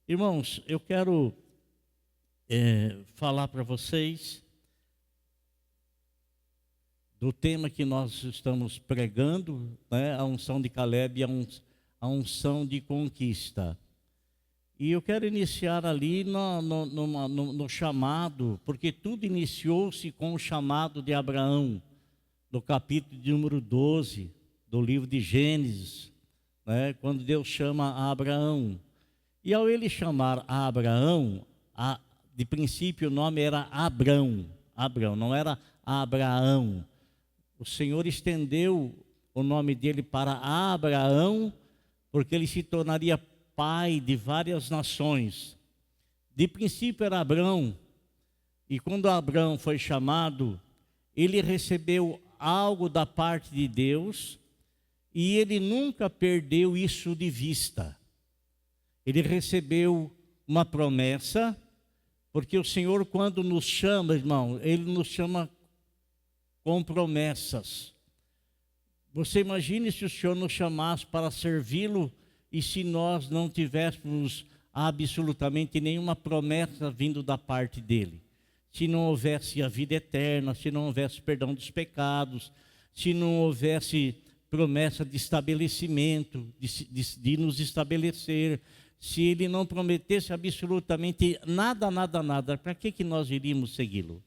Irmãos, eu quero falar para vocês do tema que nós estamos pregando, né? A unção de Caleb, a unção de conquista. E eu quero iniciar ali no chamado, porque tudo iniciou-se com o chamado de Abraão, no capítulo de número 12 do livro de Gênesis, né? Quando Deus chama a Abraão. E ao ele chamar a Abraão, de princípio o nome era Abrão, não era Abraão. O Senhor estendeu o nome dele para Abraão, porque ele se tornaria pai de várias nações. De princípio era Abrão, e quando Abrão foi chamado, ele recebeu algo da parte de Deus, e ele nunca perdeu isso de vista. Ele recebeu uma promessa, porque o Senhor, quando nos chama, irmão, Ele nos chama com promessas. Você imagine se o Senhor nos chamasse para servi-lo e se nós não tivéssemos absolutamente nenhuma promessa vindo da parte dEle. Se não houvesse a vida eterna, se não houvesse perdão dos pecados, se não houvesse promessa de estabelecimento, de nos estabelecer, se Ele não prometesse absolutamente nada, para que nós iríamos segui-lo?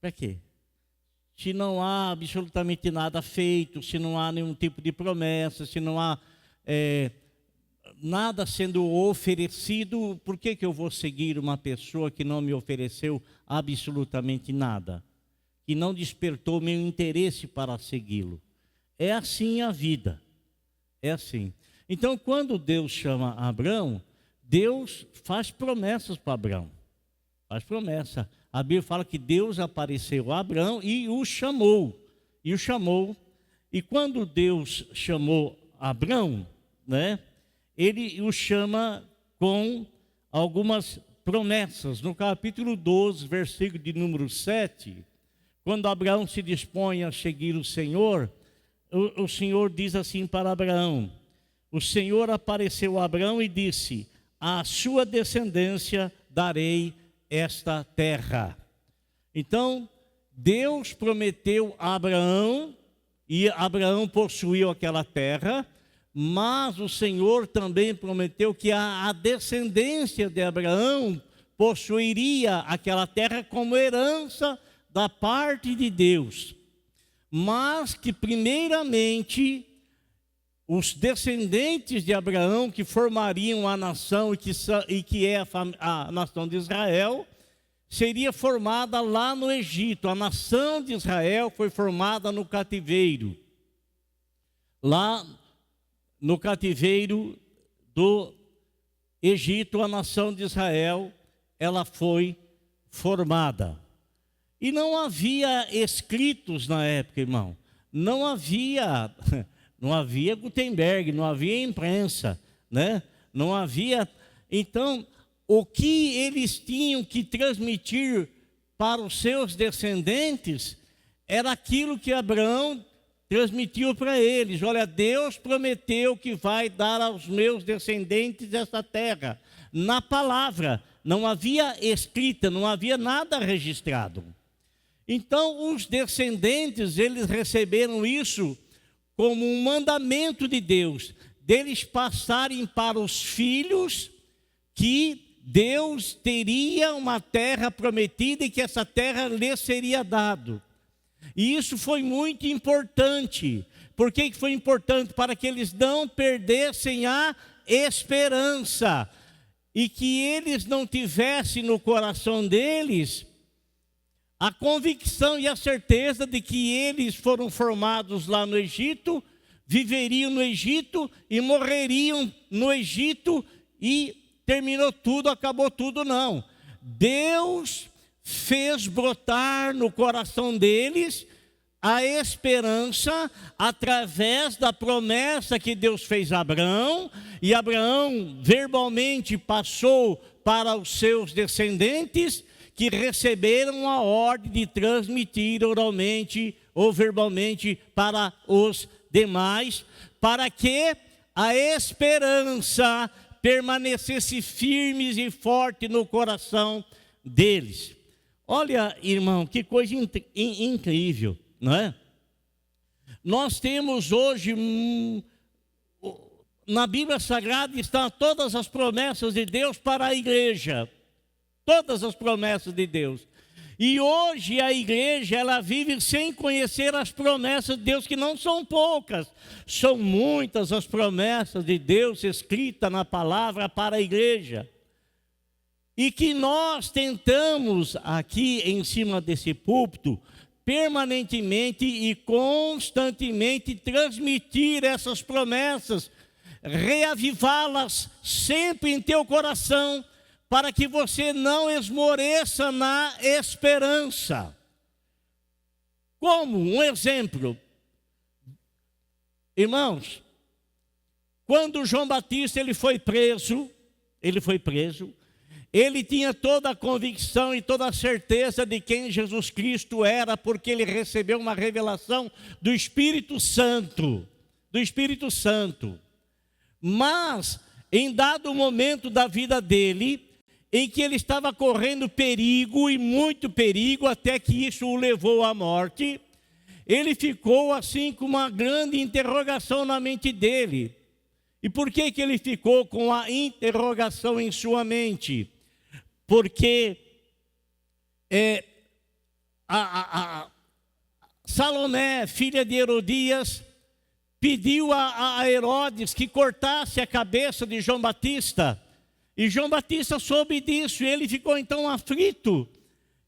Para quê? Se não há absolutamente nada feito, se não há nenhum tipo de promessa, se não há nada sendo oferecido, por que eu vou seguir uma pessoa que não me ofereceu absolutamente nada? Que não despertou meu interesse para segui-lo? É assim a vida, é assim. Então, quando Deus chama Abrão, Deus faz promessas para Abrão. Faz promessa. A Bíblia fala que Deus apareceu a Abrão e o chamou. E quando Deus chamou Abrão, né, Ele o chama com algumas promessas. No capítulo 12, versículo de número 7, quando Abraão se dispõe a seguir o Senhor, o Senhor diz assim para Abraão: o Senhor apareceu a Abraão e disse: à sua descendência darei esta terra. Então, Deus prometeu a Abraão, e Abraão possuiu aquela terra, mas o Senhor também prometeu que a descendência de Abraão possuiria aquela terra como herança da parte de Deus. Mas que primeiramente os descendentes de Abraão, que formariam a nação e que é a nação de Israel, seria formada lá no Egito. A nação de Israel foi formada no cativeiro. Lá no cativeiro do Egito, a nação de Israel, ela foi formada. E não havia escritos na época, irmão. Não havia Gutenberg, não havia imprensa, né? Não havia. Então, o que eles tinham que transmitir para os seus descendentes era aquilo que Abraão transmitiu para eles. Olha, Deus prometeu que vai dar aos meus descendentes essa terra. Na palavra, não havia escrita, não havia nada registrado. Então, os descendentes, eles receberam isso como um mandamento de Deus, deles passarem para os filhos que Deus teria uma terra prometida e que essa terra lhes seria dado. E isso foi muito importante. Por que foi importante? Para que eles não perdessem a esperança e que eles não tivessem no coração deles a convicção e a certeza de que eles foram formados lá no Egito, viveriam no Egito e morreriam no Egito e terminou tudo, acabou tudo, não. Deus fez brotar no coração deles a esperança através da promessa que Deus fez a Abraão, e Abraão verbalmente passou para os seus descendentes, que receberam a ordem de transmitir oralmente ou verbalmente para os demais, para que a esperança permanecesse firme e forte no coração deles. Olha, irmão, que coisa incrível, não é? Nós temos hoje, na Bíblia Sagrada estão todas as promessas de Deus para a igreja. Todas as promessas de Deus. E hoje a igreja, ela vive sem conhecer as promessas de Deus, que não são poucas. São muitas as promessas de Deus escritas na palavra para a igreja. E que nós tentamos aqui em cima desse púlpito, permanentemente e constantemente transmitir essas promessas, reavivá-las sempre em teu coração, para que você não esmoreça na esperança. Como um exemplo, irmãos, quando João Batista ele foi preso, ele tinha toda a convicção e toda a certeza de quem Jesus Cristo era, porque ele recebeu uma revelação do Espírito Santo, Mas, em dado momento da vida dele, em que ele estava correndo perigo, e muito perigo, até que isso o levou à morte, ele ficou assim com uma grande interrogação na mente dele. E por que ele ficou com a interrogação em sua mente? Porque Salomé, filha de Herodias, pediu a Herodes que cortasse a cabeça de João Batista. E João Batista soube disso, e ele ficou então aflito.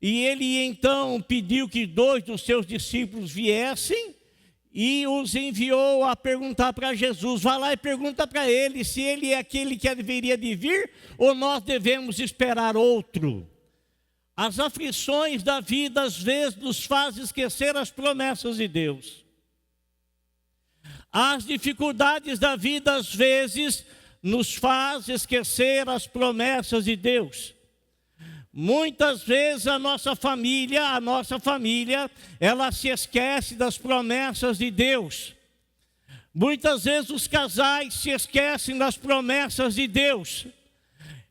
E ele então pediu que 2 dos seus discípulos viessem e os enviou a perguntar para Jesus. Vá lá e pergunta para ele se ele é aquele que deveria de vir ou nós devemos esperar outro. As aflições da vida às vezes nos fazem esquecer as promessas de Deus. As dificuldades da vida às vezes nos faz esquecer as promessas de Deus. Muitas vezes a nossa família, ela se esquece das promessas de Deus. Muitas vezes os casais se esquecem das promessas de Deus.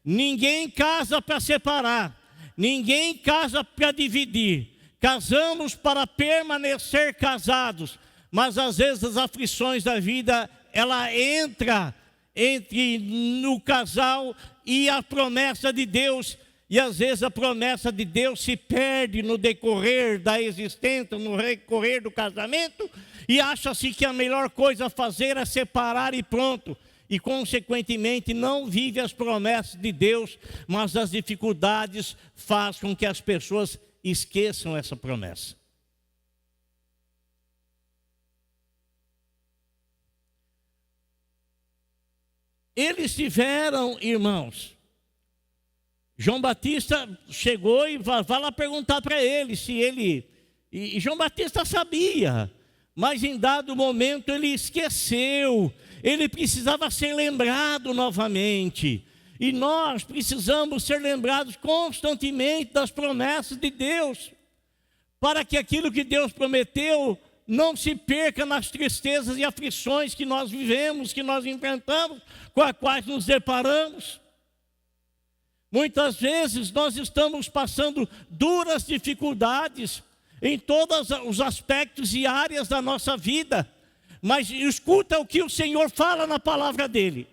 Ninguém casa para separar, ninguém casa para dividir. Casamos para permanecer casados, mas às vezes as aflições da vida, ela entra entre no casal e a promessa de Deus, e às vezes a promessa de Deus se perde no decorrer da existência, no decorrer do casamento, e acha-se que a melhor coisa a fazer é separar e pronto, e consequentemente não vive as promessas de Deus, mas as dificuldades fazem com que as pessoas esqueçam essa promessa. Eles tiveram, irmãos, João Batista chegou e vai lá perguntar para ele se ele... E João Batista sabia, mas em dado momento ele esqueceu. Ele precisava ser lembrado novamente. E nós precisamos ser lembrados constantemente das promessas de Deus, para que aquilo que Deus prometeu não se perca nas tristezas e aflições que nós vivemos, que nós enfrentamos, com as quais nos deparamos. Muitas vezes nós estamos passando duras dificuldades em todos os aspectos e áreas da nossa vida, mas escuta o que o Senhor fala na palavra dele,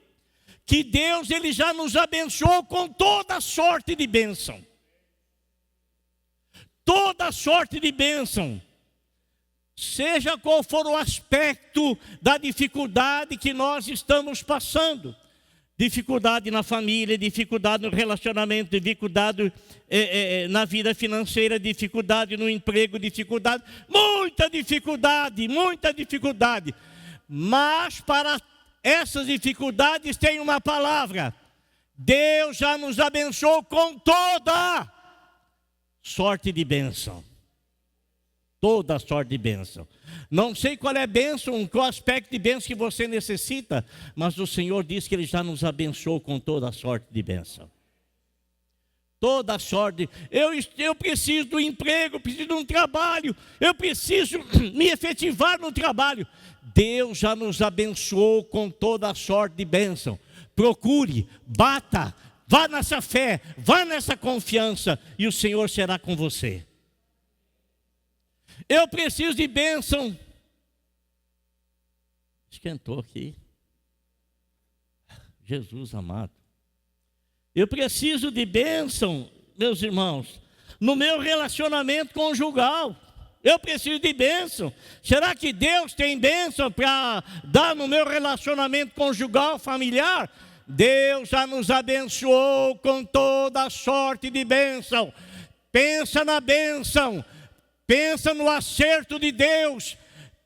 que Deus ele já nos abençoou com toda sorte de bênção. Toda sorte de bênção. Seja qual for o aspecto da dificuldade que nós estamos passando. Dificuldade na família, dificuldade no relacionamento, dificuldade na vida financeira, dificuldade no emprego, muita dificuldade. Mas para essas dificuldades tem uma palavra: Deus já nos abençoou com toda sorte de bênção. Toda sorte de bênção. Não sei qual é a bênção, qual aspecto de bênção que você necessita, mas o Senhor diz que Ele já nos abençoou com toda sorte de bênção. Toda sorte. Eu preciso do emprego, preciso de um trabalho, eu preciso me efetivar no trabalho. Deus já nos abençoou com toda a sorte de bênção. Procure, bata, vá nessa fé, vá nessa confiança, e o Senhor será com você. Eu preciso de bênção. Esquentou aqui. Jesus amado. Eu preciso de bênção, meus irmãos, no meu relacionamento conjugal. Eu preciso de bênção. Será que Deus tem bênção para dar no meu relacionamento conjugal, familiar? Deus já nos abençoou com toda a sorte de bênção. Pensa na bênção. Pensa no acerto de Deus.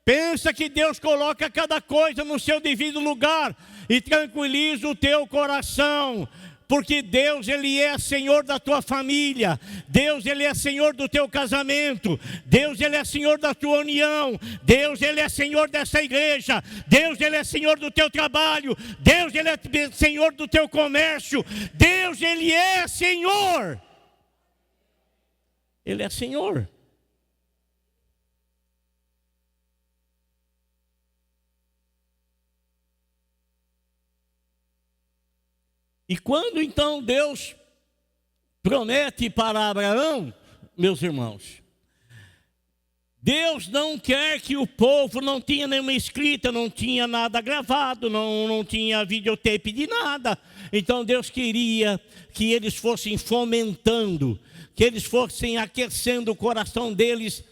Pensa que Deus coloca cada coisa no seu devido lugar e tranquiliza o teu coração. Porque Deus, Ele é Senhor da tua família. Deus, Ele é Senhor do teu casamento. Deus, Ele é Senhor da tua união. Deus, Ele é Senhor dessa igreja. Deus, Ele é Senhor do teu trabalho. Deus, Ele é Senhor do teu comércio. Deus, Ele é Senhor. Ele é Senhor. E quando então Deus promete para Abraão, meus irmãos, Deus não quer que o povo não tinha nenhuma escrita, não tinha nada gravado, não tinha videotape de nada. Então Deus queria que eles fossem fomentando, que eles fossem aquecendo o coração deles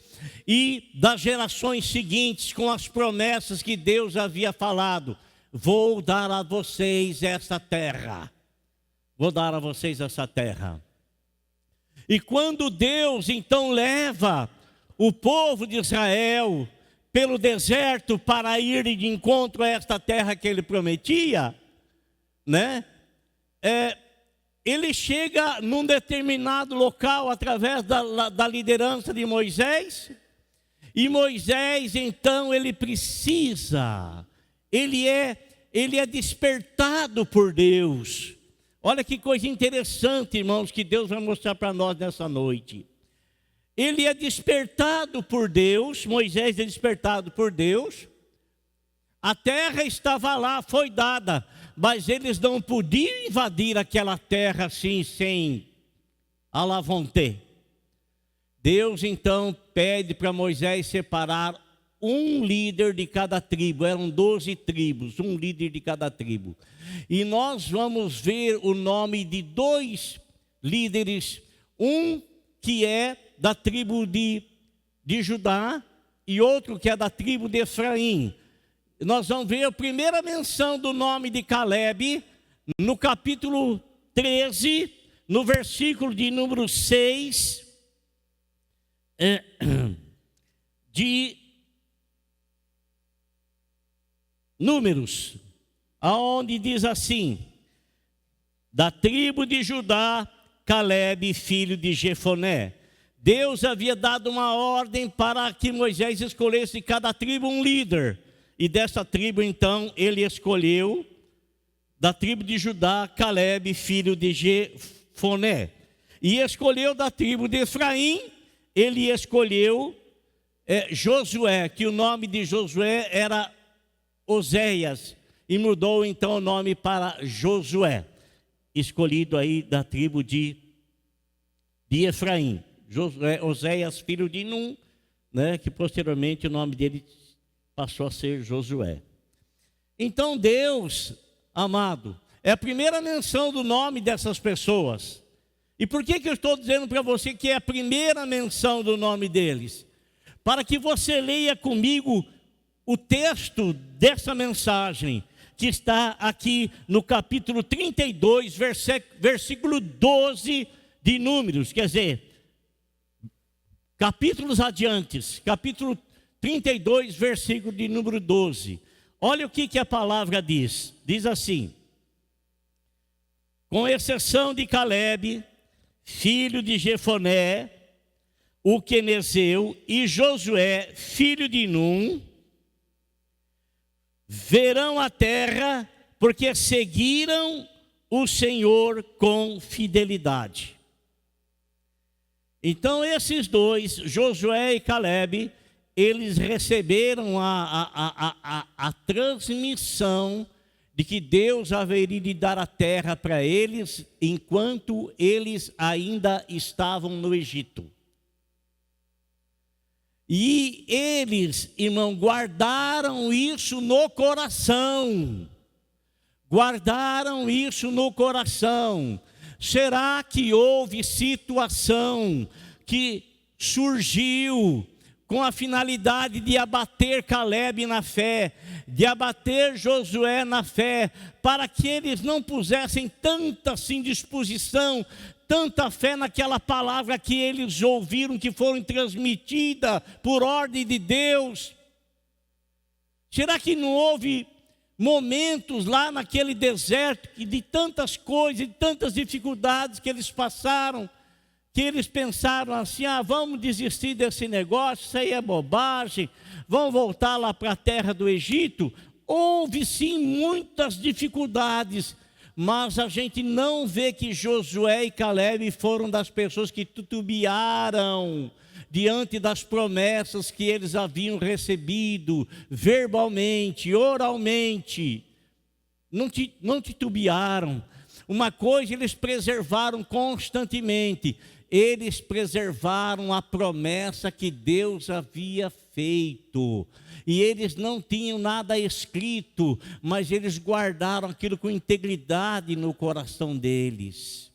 e das gerações seguintes com as promessas que Deus havia falado. Vou dar a vocês essa terra. Vou dar a vocês essa terra. E quando Deus então leva o povo de Israel pelo deserto para ir de encontro a esta terra que Ele prometia, né? Ele chega num determinado local através da liderança de Moisés. E Moisés então ele é despertado por Deus. Olha que coisa interessante, irmãos, que Deus vai mostrar para nós nessa noite. Ele é despertado por Deus, Moisés é despertado por Deus. A terra estava lá, foi dada, mas eles não podiam invadir aquela terra assim, sem à la vontade. Deus então pede para Moisés separar um líder de cada tribo, eram 12 tribos, um líder de cada tribo. E nós vamos ver o nome de 2 líderes, um que é da tribo de Judá e outro que é da tribo de Efraim. Nós vamos ver a primeira menção do nome de Calebe, no capítulo 13, no versículo de número 6, de Números, aonde diz assim: da tribo de Judá, Calebe, filho de Jefoné. Deus havia dado uma ordem para que Moisés escolhesse de cada tribo um líder. E dessa tribo, então, ele escolheu, da tribo de Judá, Calebe, filho de Jefoné. E escolheu da tribo de Efraim, ele escolheu Josué, que o nome de Josué era Oséias, e mudou então o nome para Josué, escolhido aí da tribo de Efraim. Josué, Oséias, filho de Num, né, que posteriormente o nome dele passou a ser Josué. Então Deus, amado, é a primeira menção do nome dessas pessoas. E por que eu estou dizendo para você que é a primeira menção do nome deles? Para que você leia comigo o texto dessa mensagem, que está aqui no capítulo 32, versículo 12 de Números, quer dizer, capítulos adiantes, capítulo 32, versículo de número 12. Olha o que a palavra diz. Diz assim: com exceção de Calebe, filho de Jefoné, o quenezeu, e Josué, filho de Num, verão a terra, porque seguiram o Senhor com fidelidade. Então esses dois, Josué e Calebe, eles receberam a transmissão de que Deus haveria de dar a terra para eles enquanto eles ainda estavam no Egito. E eles, irmão, guardaram isso no coração. Guardaram isso no coração. Será que houve situação que surgiu com a finalidade de abater Calebe na fé, de abater Josué na fé, para que eles não pusessem tanta assim disposição, tanta fé naquela palavra que eles ouviram, que foram transmitida por ordem de Deus? Será que não houve momentos lá naquele deserto, de tantas coisas, de tantas dificuldades que eles passaram, que eles pensaram assim: vamos desistir desse negócio, isso aí é bobagem, vamos voltar lá para a terra do Egito? Houve sim muitas dificuldades, mas a gente não vê que Josué e Calebe foram das pessoas que titubearam diante das promessas que eles haviam recebido verbalmente, oralmente. Não titubearam. Uma coisa eles preservaram constantemente: eles preservaram a promessa que Deus havia feito. E eles não tinham nada escrito, mas eles guardaram aquilo com integridade no coração deles,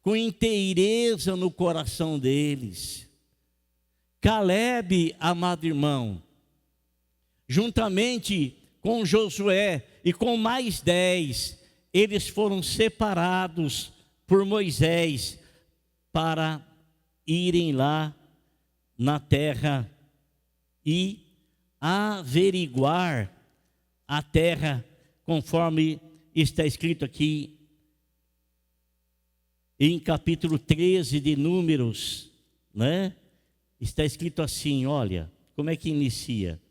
com inteireza no coração deles. Calebe, amado irmão, juntamente com Josué e com mais 10, eles foram separados por Moisés para irem lá na terra e averiguar a terra, conforme está escrito aqui em capítulo 13 de Números, né? Está escrito assim, olha, como é que inicia?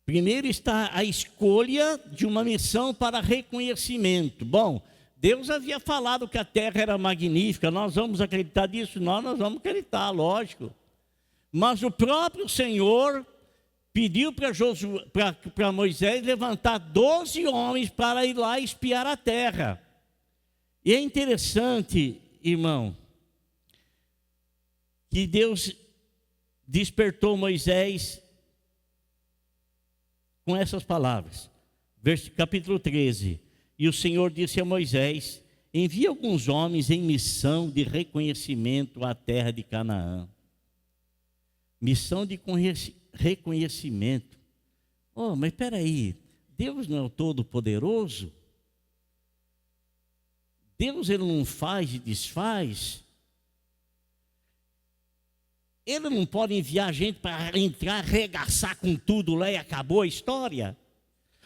Primeiro está a escolha de uma missão para reconhecimento. Bom, Deus havia falado que a terra era magnífica, nós vamos acreditar nisso? Nós vamos acreditar, lógico. Mas o próprio Senhor pediu para Moisés levantar 12 homens para ir lá espiar a terra. E é interessante, irmão, que Deus despertou Moisés com essas palavras. Capítulo 13. E o Senhor disse a Moisés: envia alguns homens em missão de reconhecimento à terra de Canaã. Missão de reconhecimento. Mas espera aí, Deus não é o Todo-Poderoso? Deus, ele não faz e desfaz? Ele não pode enviar gente para entrar, arregaçar com tudo lá e acabou a história?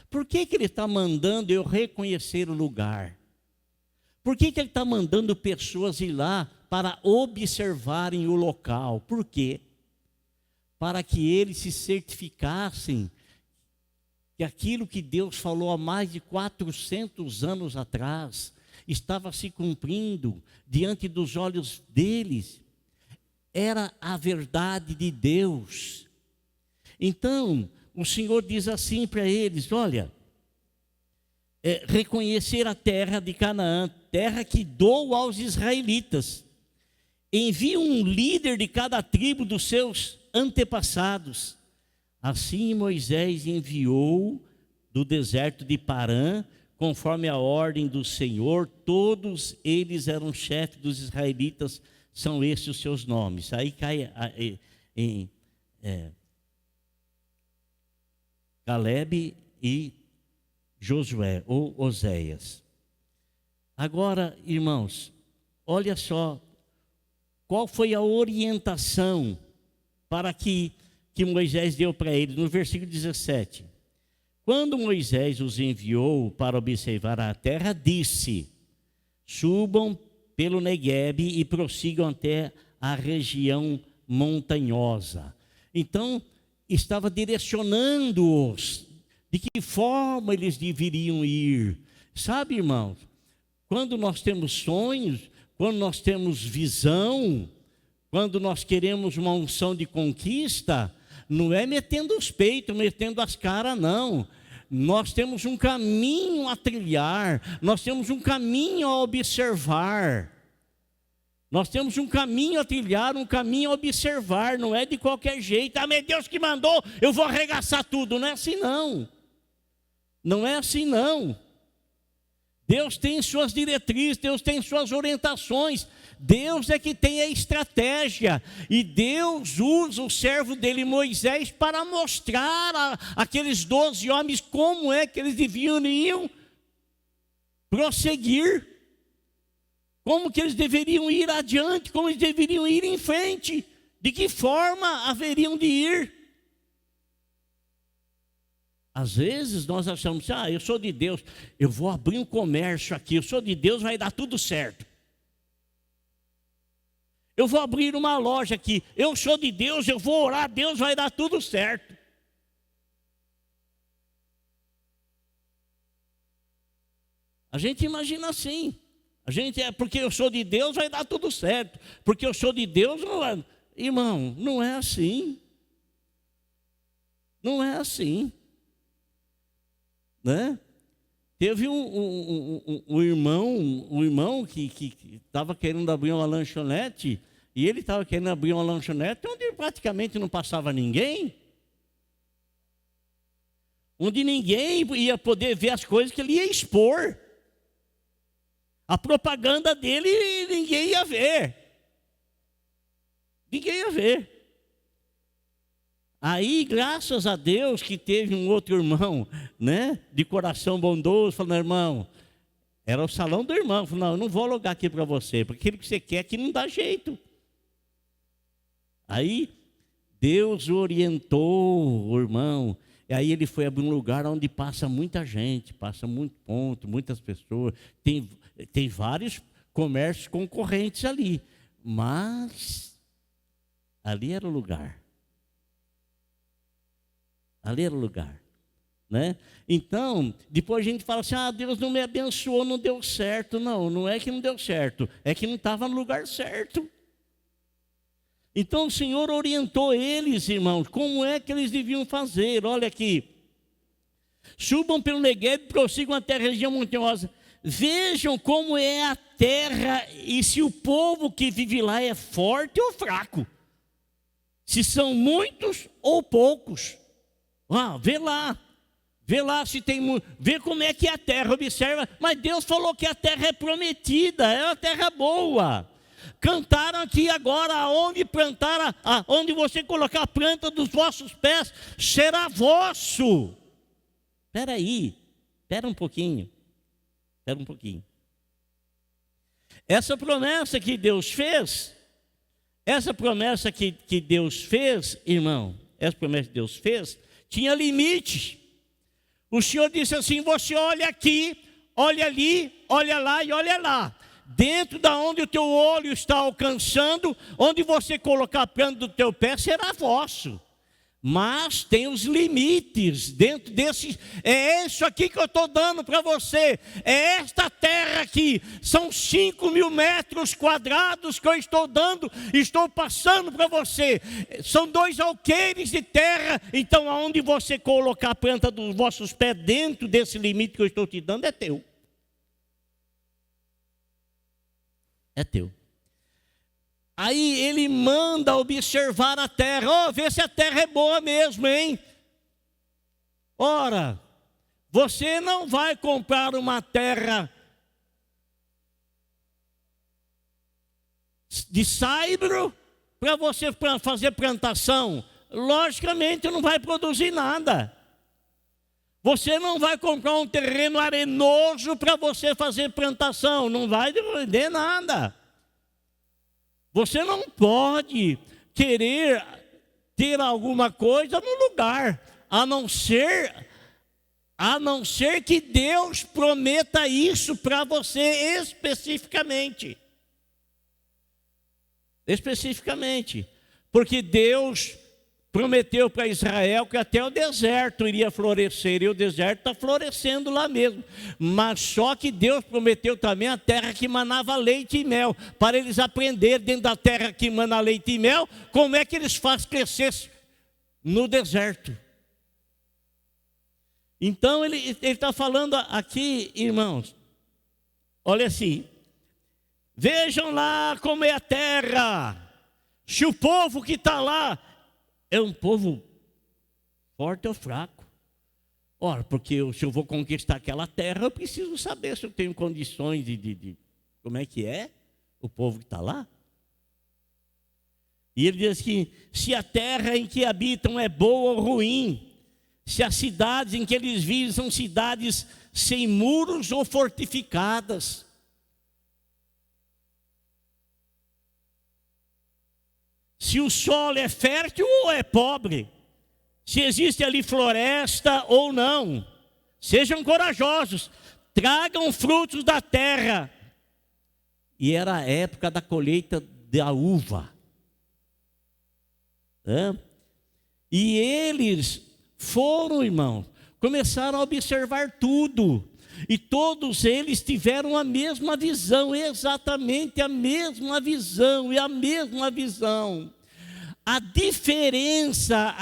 Por que ele está mandando eu reconhecer o lugar? Por que ele está mandando pessoas ir lá para observarem o local? Por quê? Para que eles se certificassem que aquilo que Deus falou há mais de 400 anos atrás estava se cumprindo diante dos olhos deles. Era a verdade de Deus. Então, o Senhor diz assim para eles: olha, reconhecer a terra de Canaã, terra que dou aos israelitas. Envie um líder de cada tribo dos seus antepassados. Assim Moisés enviou do deserto de Parã, conforme a ordem do Senhor. Todos eles eram chefes dos israelitas. São esses os seus nomes. Aí cai em Calebe e Josué, ou Oséias. Agora, irmãos, olha só, qual foi a orientação para que Moisés deu para eles, no versículo 17. Quando Moisés os enviou para observar a terra, disse: subam pelo Neguebe e prossigam até a região montanhosa. Então, estava direcionando-os de que forma eles deveriam ir. Sabe, irmãos, quando nós temos sonhos, quando nós temos visão, quando nós queremos uma unção de conquista, não é metendo os peitos, metendo as caras, não. Nós temos um caminho a trilhar, nós temos um caminho a observar. Nós temos um caminho a trilhar, um caminho a observar, não é de qualquer jeito. Ah, meu Deus que mandou, eu vou arregaçar tudo. Não é assim não. Não é assim não. Deus tem suas diretrizes, Deus tem suas orientações. Deus é que tem a estratégia. E Deus usa o servo dele, Moisés, para mostrar àqueles 12 homens como é que eles deveriam prosseguir. Como que eles deveriam ir adiante, como eles deveriam ir em frente, de que forma haveriam de ir. Às vezes nós achamos, eu sou de Deus, eu vou abrir um comércio aqui, eu sou de Deus, vai dar tudo certo. Eu vou abrir uma loja aqui, eu sou de Deus, eu vou orar a Deus, vai dar tudo certo. A gente imagina assim. A gente porque eu sou de Deus, vai dar tudo certo. Porque eu sou de Deus, não é. Irmão, não é assim. Não é assim. Né? Teve um irmão que estava querendo abrir uma lanchonete, e ele estava querendo abrir uma lanchonete onde praticamente não passava ninguém. Onde ninguém ia poder ver as coisas que ele ia expor. A propaganda dele ninguém ia ver. Ninguém ia ver. Aí, graças a Deus que teve um outro irmão, né, de coração bondoso, falando, irmão, era o salão do irmão, falou, não, eu não vou alugar aqui para você, porque aquilo que você quer aqui não dá jeito. Aí, Deus orientou o irmão, e aí ele foi abrir um lugar onde passa muita gente, passa muito ponto, muitas pessoas, tem vários comércios concorrentes ali, mas ali era o lugar. Ali era o lugar, né? Então, depois a gente fala assim, Deus não me abençoou, não deu certo. Não é que não deu certo, é que não estava no lugar certo. Então o Senhor orientou eles, irmãos, como é que eles deviam fazer. Olha aqui, subam pelo Negueb, prossigam até a região montanhosa. Vejam como é a terra e se o povo que vive lá é forte ou fraco. Se são muitos ou poucos. Vê lá se tem muito, vê como é que é a terra, observa. Mas Deus falou que a terra é prometida, é uma terra boa. Cantaram aqui agora, aonde plantar, aonde você colocar a planta dos vossos pés, será vosso. Espera um pouquinho. Essa promessa que Deus fez, irmão, essa promessa que Deus fez, tinha limite. O Senhor disse assim, você olha aqui, olha ali, olha lá e olha lá. Dentro da onde o teu olho está alcançando, onde você colocar a planta do teu pé, será vosso. Mas tem os limites dentro desse. É isso aqui que eu estou dando para você. É esta terra aqui. São 5.000 metros quadrados que eu estou dando. Estou passando para você. São 2 alqueires de terra. Então aonde você colocar a planta dos vossos pés dentro desse limite que eu estou te dando é teu. É teu. Aí ele manda observar a terra. Vê se a terra é boa mesmo, hein? Ora, você não vai comprar uma terra de saibro para você fazer plantação. Logicamente não vai produzir nada. Você não vai comprar um terreno arenoso para você fazer plantação. Não vai render nada. Você não pode querer ter alguma coisa no lugar, a não ser que Deus prometa isso para você especificamente. Especificamente. Porque Deus prometeu para Israel que até o deserto iria florescer, e o deserto está florescendo lá mesmo. Mas só que Deus prometeu também a terra que manava leite e mel, para eles aprenderem dentro da terra que mana leite e mel, como é que eles fazem crescer no deserto. Então ele está falando aqui, irmãos, olha assim, vejam lá como é a terra, se o povo que está lá é um povo forte ou fraco. Ora, porque se eu vou conquistar aquela terra, eu preciso saber se eu tenho condições de como é que é o povo que está lá. E ele diz que se a terra em que habitam é boa ou ruim, se as cidades em que eles vivem são cidades sem muros ou fortificadas. Se o solo é fértil ou é pobre, se existe ali floresta ou não. Sejam corajosos, tragam frutos da terra. E era a época da colheita da uva. E eles foram, irmãos, começaram a observar tudo. E todos eles tiveram a mesma visão, exatamente a mesma visão, e a mesma visão. A diferença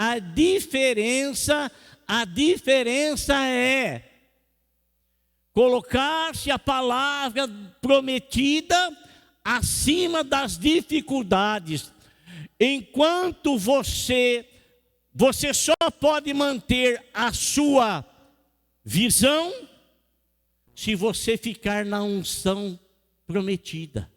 é colocar-se a palavra prometida acima das dificuldades. Enquanto você só pode manter a sua visão se você ficar na unção prometida.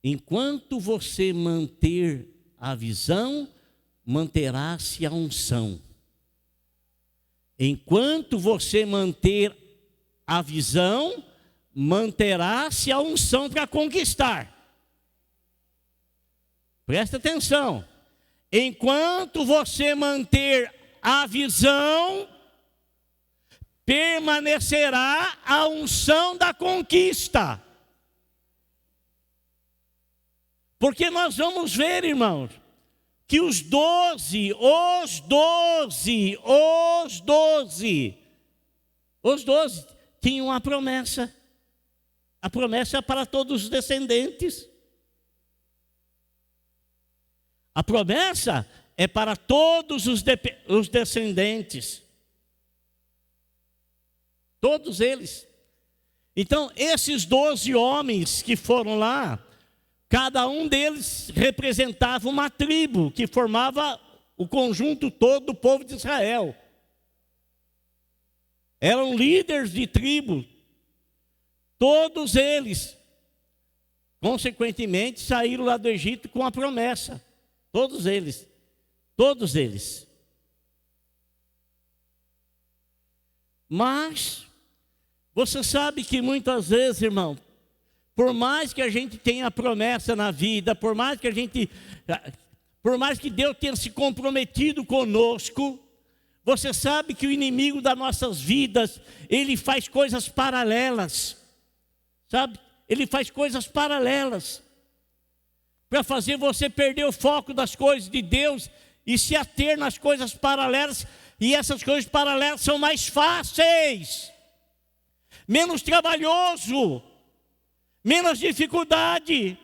Enquanto você manter a visão, manterá-se a unção. Enquanto você manter a visão, manterá-se a unção para conquistar. Presta atenção. Enquanto você manter a visão, permanecerá a unção da conquista. Porque nós vamos ver, irmãos, que os 12 tinham uma promessa. A promessa para todos os descendentes. A promessa é para todos os descendentes. Todos eles. Então, esses 12 homens que foram lá, cada um deles representava uma tribo que formava o conjunto todo do povo de Israel. Eram líderes de tribo. Todos eles, consequentemente, saíram lá do Egito com a promessa. Todos eles. Mas, você sabe que muitas vezes, irmão, por mais que a gente tenha promessa na vida, por mais que Deus tenha se comprometido conosco, você sabe que o inimigo das nossas vidas, ele faz coisas paralelas, sabe? Ele faz coisas paralelas, para fazer você perder o foco das coisas de Deus e se ater nas coisas paralelas, e essas coisas paralelas são mais fáceis, menos trabalhoso, menos dificuldade.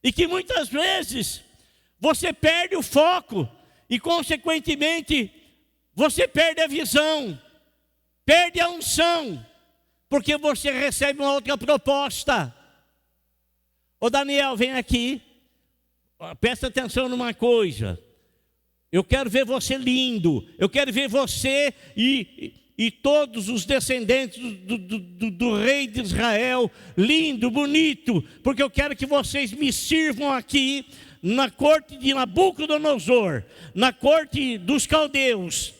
E que muitas vezes você perde o foco e, consequentemente, você perde a visão, perde a unção, porque você recebe uma outra proposta. Ô Daniel, vem aqui, presta atenção numa coisa. Eu quero ver você lindo, eu quero ver você e todos os descendentes do rei de Israel, lindo, bonito, porque eu quero que vocês me sirvam aqui na corte de Nabucodonosor, na corte dos caldeus.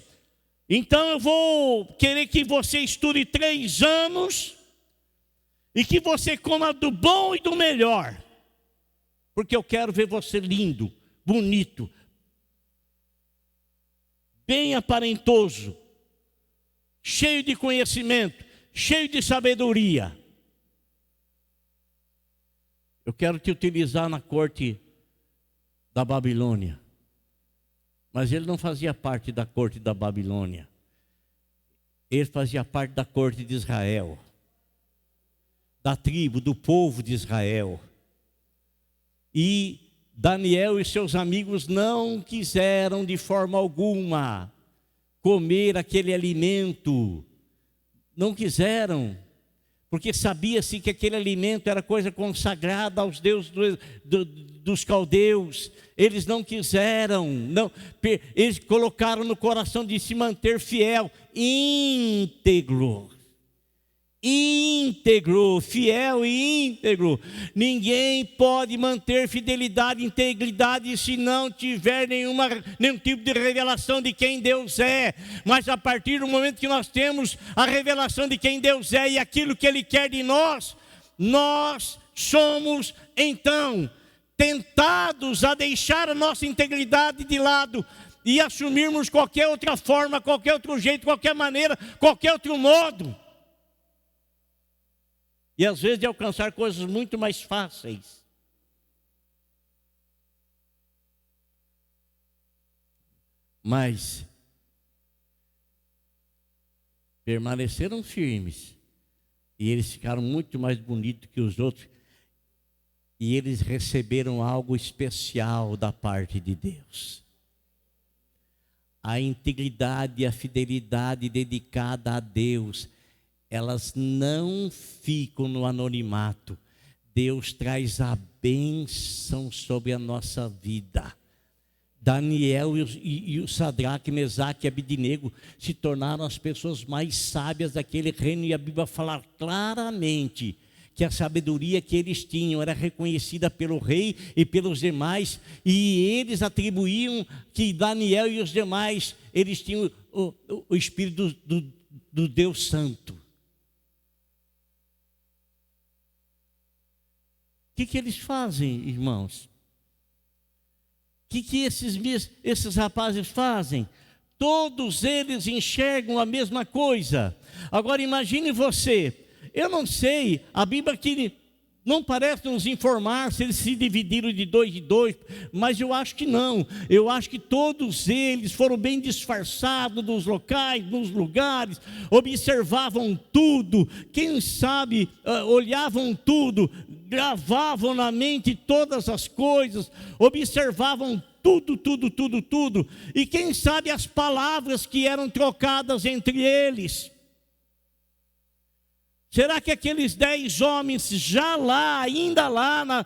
Então eu vou querer que você estude 3 anos e que você coma do bom e do melhor, porque eu quero ver você lindo, bonito, bem aparentoso, cheio de conhecimento, cheio de sabedoria. Eu quero te utilizar na corte da Babilônia. Mas ele não fazia parte da corte da Babilônia. Ele fazia parte da corte de Israel, da tribo, do povo de Israel. E Daniel e seus amigos não quiseram de forma alguma comer aquele alimento. Não quiseram, porque sabia-se que aquele alimento era coisa consagrada aos deuses dos caldeus. Eles não quiseram, eles colocaram no coração de se manter fiel, íntegro, fiel e íntegro. Ninguém pode manter fidelidade e integridade se não tiver nenhum tipo de revelação de quem Deus é. Mas a partir do momento que nós temos a revelação de quem Deus é e aquilo que Ele quer de nós, nós somos então tentados a deixar a nossa integridade de lado e assumirmos qualquer outra forma, qualquer outro jeito, qualquer maneira, qualquer outro modo. E às vezes de alcançar coisas muito mais fáceis. Mas permaneceram firmes. E eles ficaram muito mais bonitos que os outros. E eles receberam algo especial da parte de Deus. A integridade e a fidelidade dedicada a Deus, elas não ficam no anonimato. Deus traz a bênção sobre a nossa vida. Daniel e o Sadraque, Mesaque e Abidnego se tornaram as pessoas mais sábias daquele reino. E a Bíblia fala claramente que a sabedoria que eles tinham era reconhecida pelo rei e pelos demais. E eles atribuíam que Daniel e os demais, eles tinham o Espírito do Deus Santo. O que eles fazem, irmãos? O que esses rapazes fazem? Todos eles enxergam a mesma coisa. Agora imagine você, eu não sei, a Bíblia aqui não parece nos informar se eles se dividiram de dois em dois, mas eu acho que não. Eu acho que todos eles foram bem disfarçados nos locais, nos lugares, observavam tudo, quem sabe olhavam tudo, gravavam na mente todas as coisas, observavam tudo. E quem sabe as palavras que eram trocadas entre eles. Será que aqueles 10 homens já lá, ainda lá,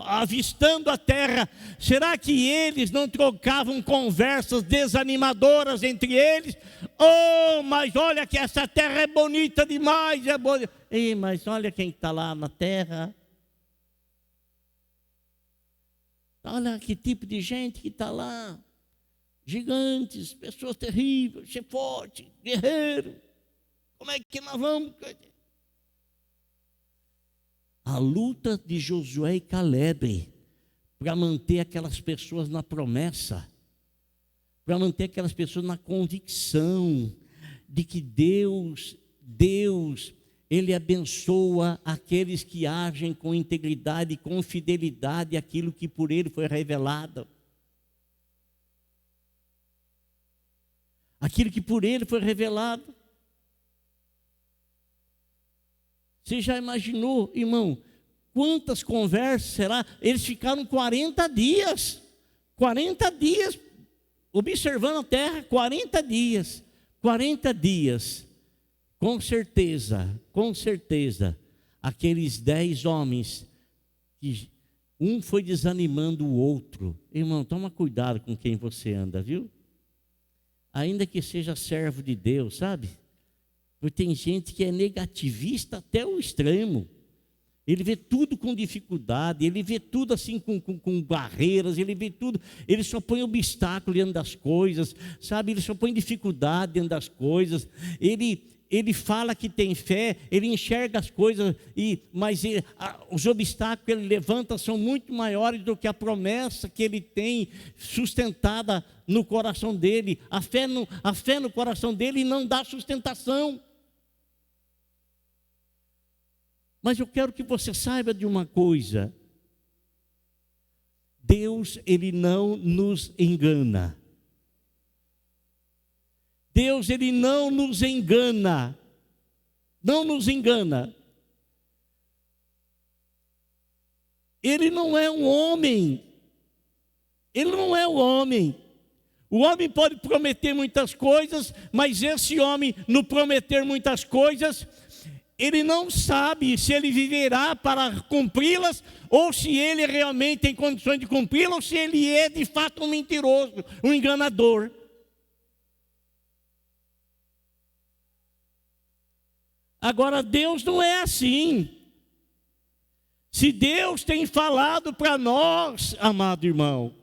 avistando a terra, será que eles não trocavam conversas desanimadoras entre eles? Oh, mas olha que essa terra é bonita demais, é bonita. Ei, mas olha quem está lá na terra. Olha que tipo de gente que está lá. Gigantes, pessoas terríveis, ser forte, guerreiro. Como é que nós vamos? A luta de Josué e Caleb para manter aquelas pessoas na promessa, para manter aquelas pessoas na convicção de que Deus, Ele abençoa aqueles que agem com integridade e com fidelidade aquilo que por Ele foi revelado. Aquilo que por Ele foi revelado. Você já imaginou, irmão, quantas conversas será? Eles ficaram 40 dias observando a terra, 40 dias, com certeza, aqueles 10 homens, que um foi desanimando o outro. Irmão, toma cuidado com quem você anda, viu? Ainda que seja servo de Deus, sabe? Porque tem gente que é negativista até o extremo. Ele vê tudo com dificuldade, ele vê tudo assim com barreiras, ele vê tudo, ele só põe obstáculo diante das coisas, sabe? Ele só põe dificuldade diante das coisas. Ele fala que tem fé, ele enxerga as coisas, mas os obstáculos que ele levanta são muito maiores do que a promessa que ele tem sustentada no coração dele. A fé no coração dele não dá sustentação. Mas eu quero que você saiba de uma coisa. Deus, Ele não nos engana. Deus, Ele não nos engana. Não nos engana. Ele não é um homem. Ele não é um homem. O homem pode prometer muitas coisas, mas esse homem, no prometer muitas coisas, ele não sabe se ele viverá para cumpri-las, ou se ele realmente tem condições de cumpri-las, ou se ele é de fato um mentiroso, um enganador. Agora, Deus não é assim. Se Deus tem falado para nós, amado irmão,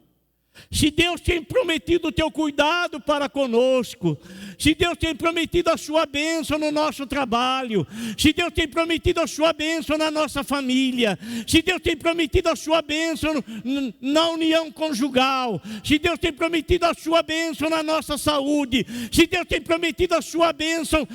se Deus tem prometido o teu cuidado para conosco, se Deus tem prometido a sua bênção no nosso trabalho, se Deus tem prometido a sua bênção na nossa família, se Deus tem prometido a sua bênção na união conjugal, se Deus tem prometido a sua bênção na nossa saúde, se Deus tem prometido a sua bênção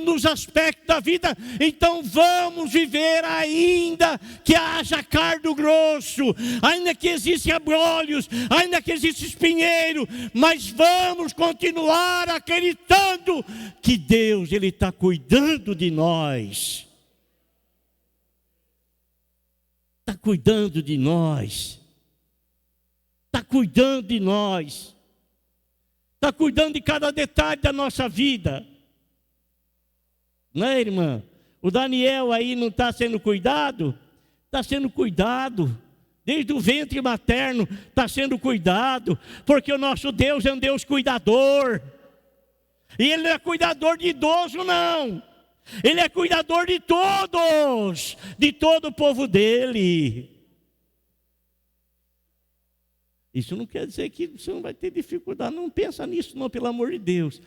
nos aspectos da vida, então vamos viver ainda que haja cardo grosso, ainda que existam abrolhos, ainda que existe espinheiro, mas vamos continuar acreditando que Deus, Ele está cuidando de nós. Está cuidando de nós. Está cuidando de nós. Está cuidando de cada detalhe da nossa vida. Não é, irmã? O Daniel aí não está sendo cuidado? Está sendo cuidado. Desde o ventre materno está sendo cuidado, porque o nosso Deus é um Deus cuidador. E Ele não é cuidador de idoso, não. Ele é cuidador de todos, de todo o povo dEle. Isso não quer dizer que você não vai ter dificuldade. Não pensa nisso, não, pelo amor de Deus.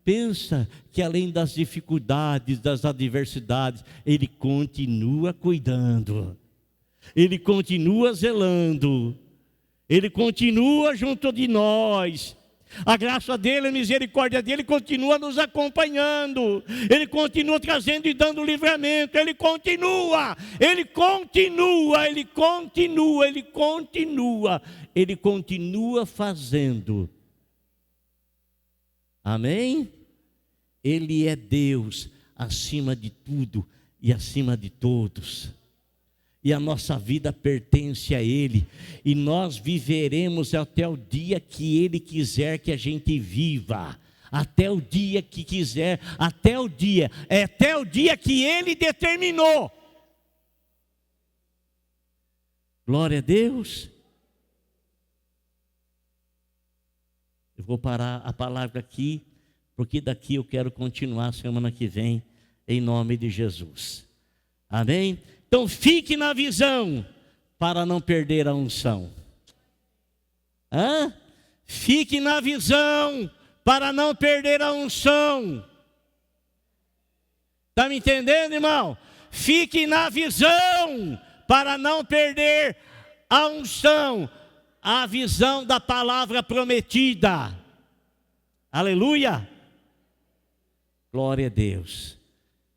Pensa que além das dificuldades, das adversidades, Ele continua cuidando. Ele continua zelando, Ele continua junto de nós. A graça dEle, a misericórdia dEle continua nos acompanhando. Ele continua trazendo e dando livramento. Ele continua fazendo. Amém? Ele é Deus acima de tudo e acima de todos. E a nossa vida pertence a Ele, e nós viveremos até o dia que Ele quiser que a gente viva, até o dia que quiser, até o dia que Ele determinou. Glória a Deus. Eu vou parar a palavra aqui, porque daqui eu quero continuar semana que vem, em nome de Jesus. Amém? Então fique na visão, para não perder a unção. Fique na visão, para não perder a unção. Está me entendendo, irmão? Fique na visão, para não perder a unção. A visão da palavra prometida. Aleluia! Glória a Deus.